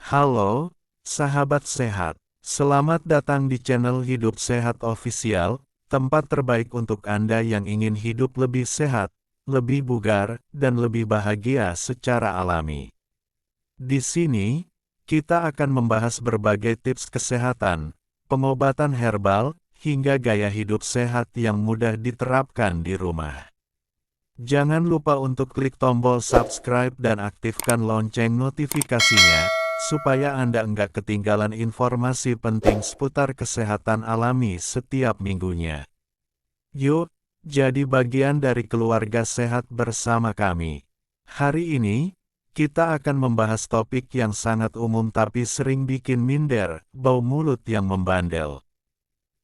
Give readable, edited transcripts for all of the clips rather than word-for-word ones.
Halo, sahabat sehat. Selamat datang di channel Hidup Sehat Official, tempat terbaik untuk Anda yang ingin hidup lebih sehat, lebih bugar, dan lebih bahagia secara alami. Di sini, kita akan membahas berbagai tips kesehatan, pengobatan herbal, hingga gaya hidup sehat yang mudah diterapkan di rumah. Jangan lupa untuk klik tombol subscribe dan aktifkan lonceng notifikasinya, supaya Anda nggak ketinggalan informasi penting seputar kesehatan alami setiap minggunya. Yuk, jadi bagian dari keluarga sehat bersama kami. Hari ini, kita akan membahas topik yang sangat umum tapi sering bikin minder, bau mulut yang membandel.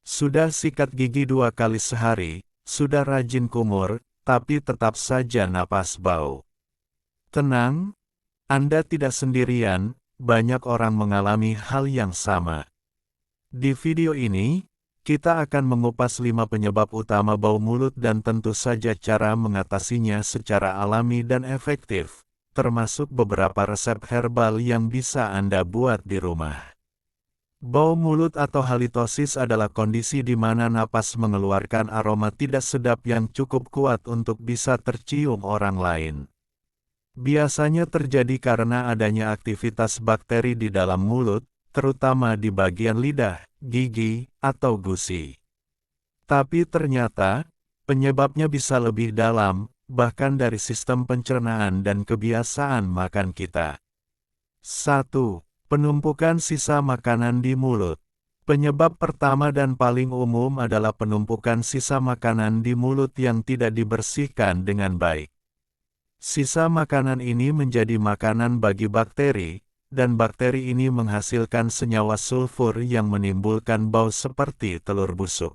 Sudah sikat gigi 2 kali sehari, sudah rajin kumur, tapi tetap saja napas bau. Tenang, Anda tidak sendirian, banyak orang mengalami hal yang sama. Di video ini, kita akan mengupas 5 penyebab utama bau mulut dan tentu saja cara mengatasinya secara alami dan efektif, termasuk beberapa resep herbal yang bisa Anda buat di rumah. Bau mulut atau halitosis adalah kondisi di mana napas mengeluarkan aroma tidak sedap yang cukup kuat untuk bisa tercium orang lain. Biasanya terjadi karena adanya aktivitas bakteri di dalam mulut, terutama di bagian lidah, gigi, atau gusi. Tapi ternyata, penyebabnya bisa lebih dalam, bahkan dari sistem pencernaan dan kebiasaan makan kita. 1. Penumpukan sisa makanan di mulut. Penyebab pertama dan paling umum adalah penumpukan sisa makanan di mulut yang tidak dibersihkan dengan baik. Sisa makanan ini menjadi makanan bagi bakteri, dan bakteri ini menghasilkan senyawa sulfur yang menimbulkan bau seperti telur busuk.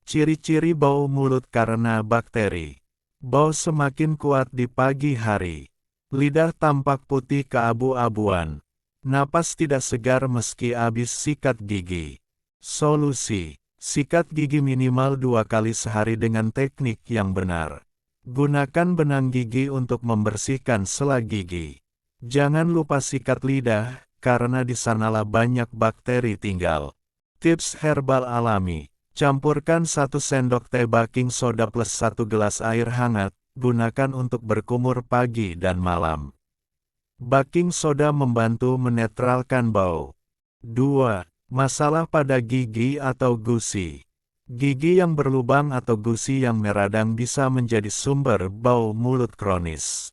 Ciri-ciri bau mulut karena bakteri. Bau semakin kuat di pagi hari. Lidah tampak putih keabu-abuan. Napas tidak segar meski habis sikat gigi. Solusi: sikat gigi minimal 2 kali sehari dengan teknik yang benar. Gunakan benang gigi untuk membersihkan sela gigi. Jangan lupa sikat lidah, karena di sanalah banyak bakteri tinggal. Tips herbal alami: campurkan 1 sendok teh baking soda plus 1 gelas air hangat, gunakan untuk berkumur pagi dan malam. Baking soda membantu menetralkan bau. 2. Masalah pada gigi atau gusi. Gigi yang berlubang atau gusi yang meradang bisa menjadi sumber bau mulut kronis.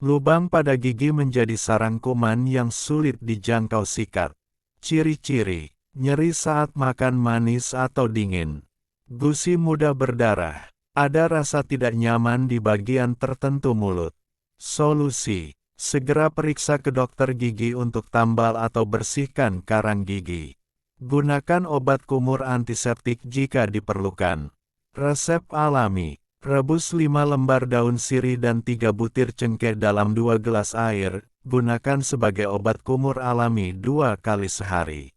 Lubang pada gigi menjadi sarang kuman yang sulit dijangkau sikat. Ciri-ciri: nyeri saat makan manis atau dingin. Gusi mudah berdarah. Ada rasa tidak nyaman di bagian tertentu mulut. Solusi: segera periksa ke dokter gigi untuk tambal atau bersihkan karang gigi. Gunakan obat kumur antiseptik jika diperlukan. Resep alami: rebus 5 lembar daun sirih dan 3 butir cengkeh dalam 2 gelas air, gunakan sebagai obat kumur alami 2 kali sehari.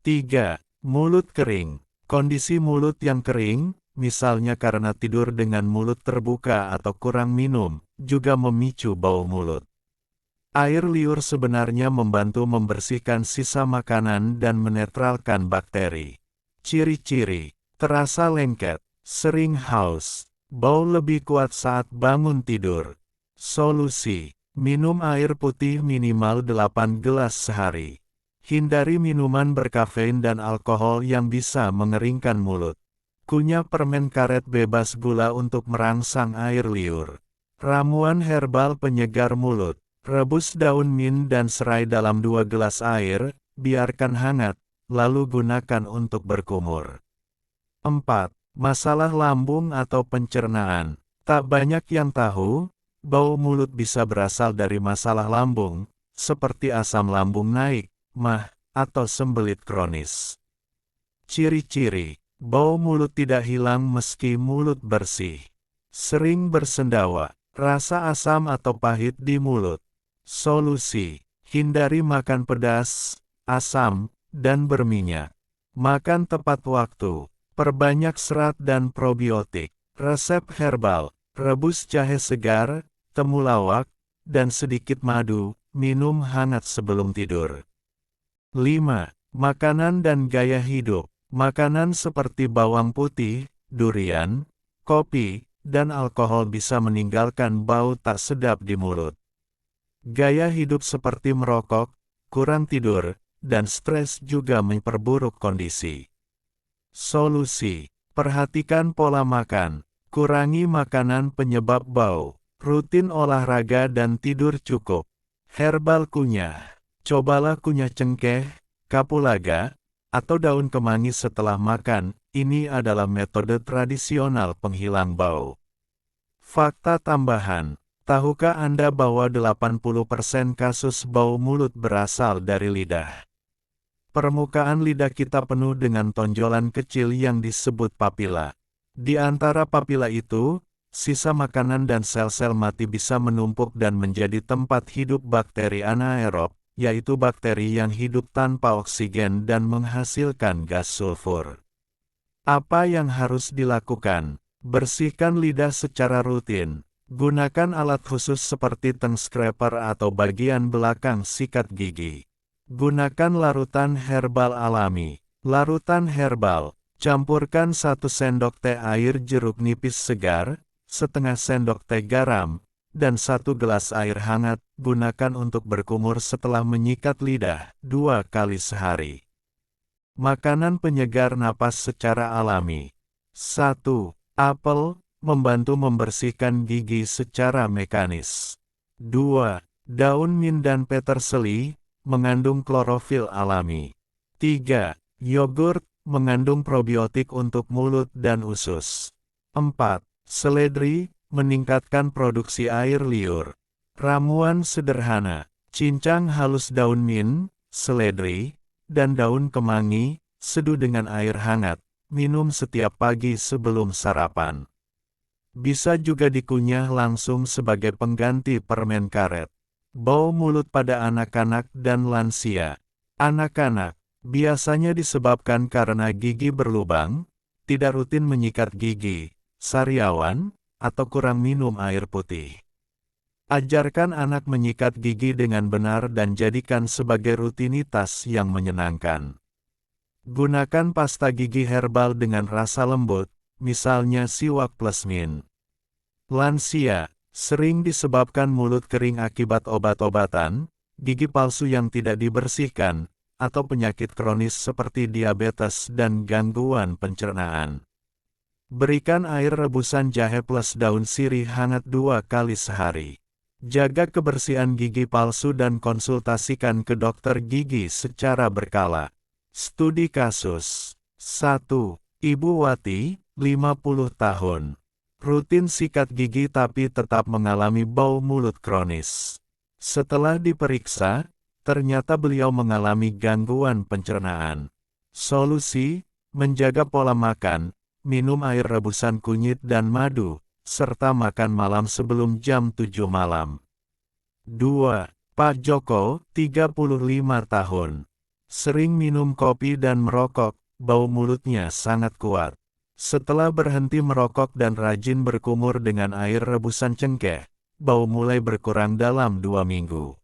3. Mulut kering. Kondisi mulut yang kering, misalnya karena tidur dengan mulut terbuka atau kurang minum, juga memicu bau mulut. Air liur sebenarnya membantu membersihkan sisa makanan dan menetralkan bakteri. Ciri-ciri: terasa lengket, sering haus, bau lebih kuat saat bangun tidur. Solusi: minum air putih minimal 8 gelas sehari. Hindari minuman berkafein dan alkohol yang bisa mengeringkan mulut. Kunyah permen karet bebas gula untuk merangsang air liur. Ramuan herbal penyegar mulut. Rebus daun mint dan serai dalam 2 gelas air, biarkan hangat, lalu gunakan untuk berkumur. 4. Masalah lambung atau pencernaan. Tak banyak yang tahu, bau mulut bisa berasal dari masalah lambung, seperti asam lambung naik, MAH, atau sembelit kronis. Ciri-ciri: bau mulut tidak hilang meski mulut bersih. Sering bersendawa, rasa asam atau pahit di mulut. Solusi: hindari makan pedas, asam, dan berminyak. Makan tepat waktu. Perbanyak serat dan probiotik. Resep herbal: rebus jahe segar, temulawak, dan sedikit madu, minum hangat sebelum tidur. 5. Makanan dan gaya hidup. Makanan seperti bawang putih, durian, kopi, dan alkohol bisa meninggalkan bau tak sedap di mulut. Gaya hidup seperti merokok, kurang tidur, dan stres juga memperburuk kondisi. Solusi: perhatikan pola makan, kurangi makanan penyebab bau, rutin olahraga dan tidur cukup. Herbal kunyah: cobalah kunyah cengkeh, kapulaga, atau daun kemangi setelah makan. Ini adalah metode tradisional penghilang bau. Fakta tambahan: tahukah Anda bahwa 80% kasus bau mulut berasal dari lidah? Permukaan lidah kita penuh dengan tonjolan kecil yang disebut papila. Di antara papila itu, sisa makanan dan sel-sel mati bisa menumpuk dan menjadi tempat hidup bakteri anaerob, yaitu bakteri yang hidup tanpa oksigen dan menghasilkan gas sulfur. Apa yang harus dilakukan? Bersihkan lidah secara rutin. Gunakan alat khusus seperti tongue scraper atau bagian belakang sikat gigi. Gunakan larutan herbal alami. Larutan herbal. Campurkan 1 sendok teh air jeruk nipis segar, setengah sendok teh garam, dan 1 gelas air hangat. Gunakan untuk berkumur setelah menyikat lidah 2 kali sehari. Makanan penyegar napas secara alami. 1. Apel, membantu membersihkan gigi secara mekanis. 2. Daun mint dan peterseli, mengandung klorofil alami. 3. Yogurt, mengandung probiotik untuk mulut dan usus. 4. Seledri, meningkatkan produksi air liur. Ramuan sederhana: cincang halus daun mint, seledri, dan daun kemangi, seduh dengan air hangat, minum setiap pagi sebelum sarapan. Bisa juga dikunyah langsung sebagai pengganti permen karet. Bau mulut pada anak-anak dan lansia. Anak-anak biasanya disebabkan karena gigi berlubang, tidak rutin menyikat gigi, sariawan, atau kurang minum air putih. Ajarkan anak menyikat gigi dengan benar dan jadikan sebagai rutinitas yang menyenangkan. Gunakan pasta gigi herbal dengan rasa lembut, misalnya siwak plus mint. Lansia sering disebabkan mulut kering akibat obat-obatan, gigi palsu yang tidak dibersihkan, atau penyakit kronis seperti diabetes dan gangguan pencernaan. Berikan air rebusan jahe plus daun sirih hangat 2 kali sehari. Jaga kebersihan gigi palsu dan konsultasikan ke dokter gigi secara berkala. Studi kasus. 1. Ibu Wati, 50 tahun. Rutin sikat gigi tapi tetap mengalami bau mulut kronis. Setelah diperiksa, ternyata beliau mengalami gangguan pencernaan. Solusi: menjaga pola makan, minum air rebusan kunyit dan madu, serta makan malam sebelum jam 7 malam. 2. Pak Joko, 35 tahun. Sering minum kopi dan merokok, bau mulutnya sangat kuat. Setelah berhenti merokok dan rajin berkumur dengan air rebusan cengkeh, bau mulai berkurang dalam 2 minggu.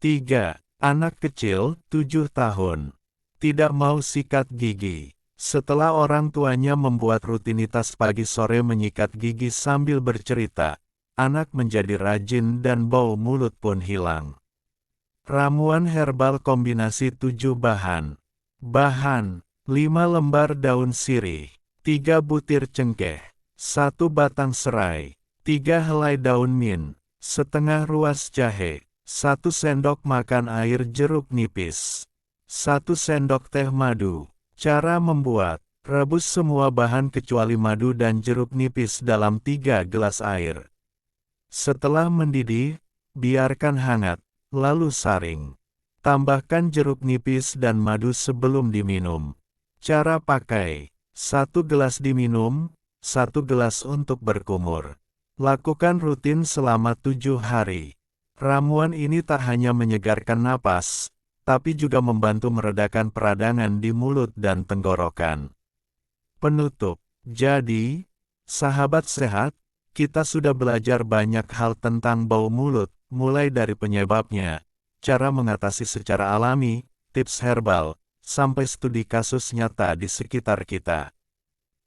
3. Anak kecil, 7 tahun. Tidak mau sikat gigi. Setelah orang tuanya membuat rutinitas pagi sore menyikat gigi sambil bercerita, anak menjadi rajin dan bau mulut pun hilang. Ramuan herbal kombinasi 7 bahan. Bahan: 5 lembar daun sirih, 3 butir cengkeh, 1 batang serai, 3 helai daun mint, setengah ruas jahe, 1 sendok makan air jeruk nipis, 1 sendok teh madu. Cara membuat: rebus semua bahan kecuali madu dan jeruk nipis dalam 3 gelas air. Setelah mendidih, biarkan hangat, lalu saring. Tambahkan jeruk nipis dan madu sebelum diminum. Cara pakai: 1 gelas diminum, 1 gelas untuk berkumur. Lakukan rutin selama 7 hari. Ramuan ini tak hanya menyegarkan napas, tapi juga membantu meredakan peradangan di mulut dan tenggorokan. Penutup. Jadi, sahabat sehat, kita sudah belajar banyak hal tentang bau mulut, mulai dari penyebabnya, cara mengatasi secara alami, tips herbal, sampai studi kasus nyata di sekitar kita.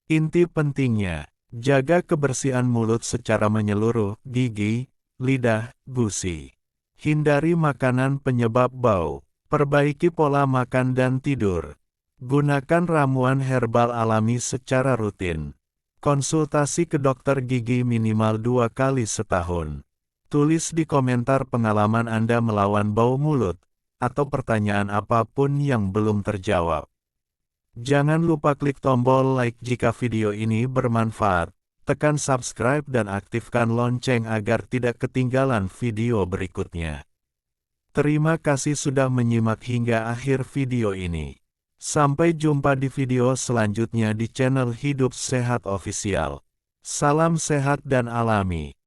Inti pentingnya, jaga kebersihan mulut secara menyeluruh, gigi, lidah, gusi. Hindari makanan penyebab bau. Perbaiki pola makan dan tidur. Gunakan ramuan herbal alami secara rutin. Konsultasi ke dokter gigi minimal 2 kali setahun. Tulis di komentar pengalaman Anda melawan bau mulut, atau pertanyaan apapun yang belum terjawab. Jangan lupa klik tombol like jika video ini bermanfaat, tekan subscribe dan aktifkan lonceng agar tidak ketinggalan video berikutnya. Terima kasih sudah menyimak hingga akhir video ini. Sampai jumpa di video selanjutnya di channel Hidup Sehat Official. Salam sehat dan alami.